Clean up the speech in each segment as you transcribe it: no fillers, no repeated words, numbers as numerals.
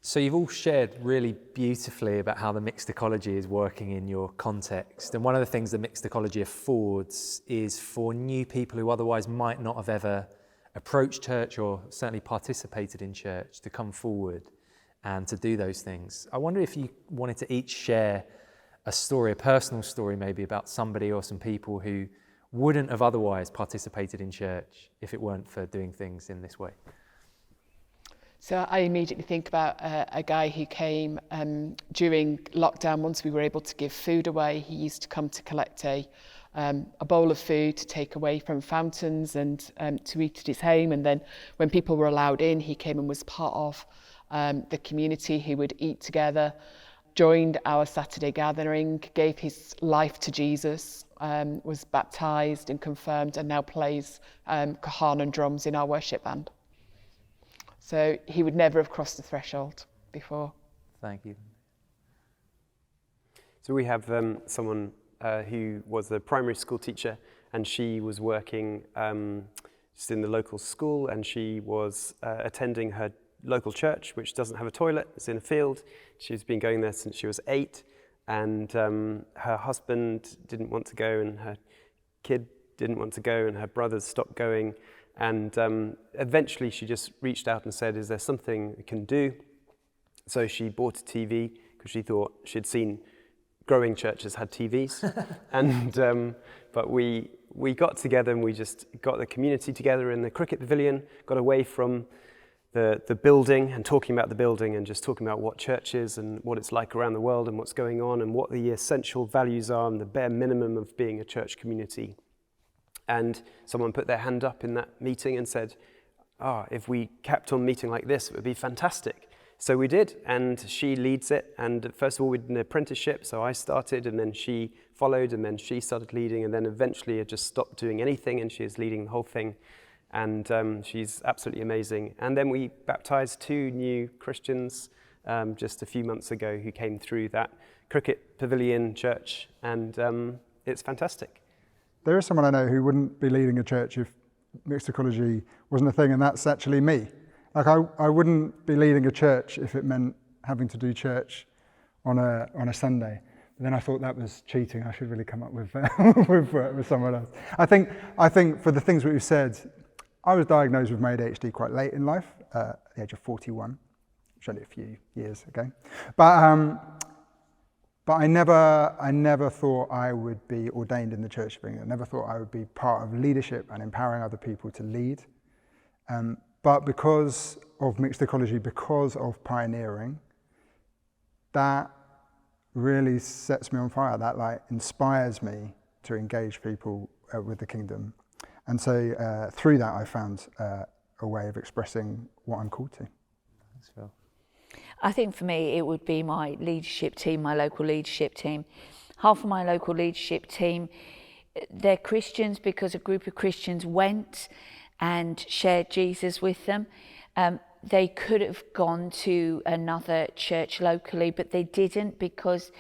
So you've all shared really beautifully about how the mixed ecology is working in your context. And one of the things the mixed ecology affords is for new people who otherwise might not have ever approached church or certainly participated in church to come forward and to do those things. I wonder if you wanted to each share a story, a personal story maybe, about somebody or some people who wouldn't have otherwise participated in church if it weren't for doing things in this way. So I immediately think about a guy who came during lockdown. Once we were able to give food away, he used to come to collect a bowl of food to take away from fountains and to eat at his home. And then when people were allowed in, he came and was part of the community who would eat together, joined our Saturday gathering, gave his life to Jesus, was baptised and confirmed, and now plays cajon and drums in our worship band. So he would never have crossed the threshold before. Thank you. So we have someone who was a primary school teacher, and she was working just in the local school, and she was attending her local church, which doesn't have a toilet. It's in a field. She's been going there since she was 8, and her husband didn't want to go, and her kid didn't want to go, and her brothers stopped going. And eventually she just reached out and said, is there something we can do? So she bought a TV because she thought she'd seen growing churches had TVs. And but we got together, and we just got the community together in the cricket pavilion, got away from the building and talking about the building, and just talking about what church is and what it's like around the world and what's going on and what the essential values are and the bare minimum of being a church community. And someone put their hand up in that meeting and said, if we kept on meeting like this, it would be fantastic. So we did, and she leads it. And first of all, we did an apprenticeship, so I started, and then she followed, and then she started leading, and then eventually it just stopped doing anything, and she is leading the whole thing. And she's absolutely amazing. And then we baptized 2 new Christians just a few months ago who came through that cricket pavilion church, and it's fantastic. There is someone I know who wouldn't be leading a church if mixed ecology wasn't a thing, and that's actually me. Like I wouldn't be leading a church if it meant having to do church on a Sunday. But then I thought that was cheating. I should really come up with with someone else. I think for the things that we've said, I was diagnosed with my ADHD quite late in life, at the age of 41, which only a few years ago. But I never thought I would be ordained in the church of England. I never thought I would be part of leadership and empowering other people to lead. But because of mixed ecology, because of pioneering, that really sets me on fire. That inspires me to engage people with the kingdom. And so through that, I found a way of expressing what I'm called to. Thanks, Phil. I think for me, it would be my leadership team, my local leadership team. Half of my local leadership team, they're Christians because a group of Christians went and shared Jesus with them. They could have gone to another church locally, but they didn't because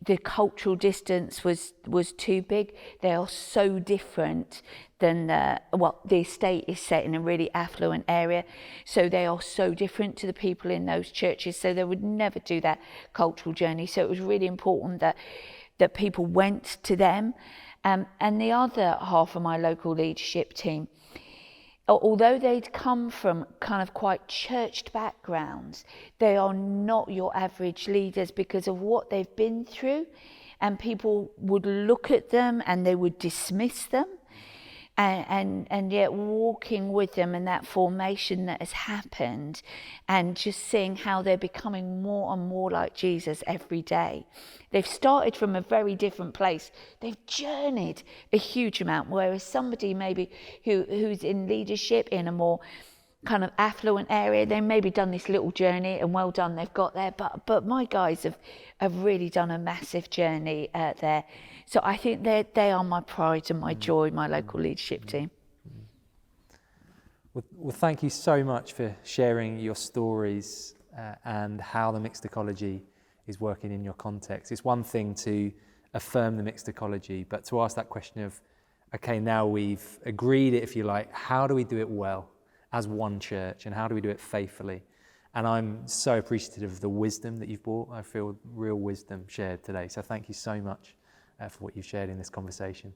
the cultural distance was too big. They are so different than the estate is set in a really affluent area, so they are so different to the people in those churches, so they would never do that cultural journey. So it was really important that people went to them. And the other half of my local leadership team, although they'd come from kind of quite churched backgrounds, they are not your average leaders because of what they've been through, and people would look at them and they would dismiss them. And yet walking with them in that formation that has happened, and just seeing how they're becoming more and more like Jesus every day. They've started from a very different place. They've journeyed a huge amount, whereas somebody maybe who's in leadership in a more kind of affluent area, they maybe done this little journey and well done, they've got there. But my guys have really done a massive journey there. So I think they are my pride and my joy, my local leadership team. Well, thank you so much for sharing your stories and how the mixed ecology is working in your context. It's one thing to affirm the mixed ecology, but to ask that question of, okay, now we've agreed it, if you like, how do we do it well as one church, and how do we do it faithfully? And I'm so appreciative of the wisdom that you've brought. I feel real wisdom shared today. So thank you so much for what you've shared in this conversation.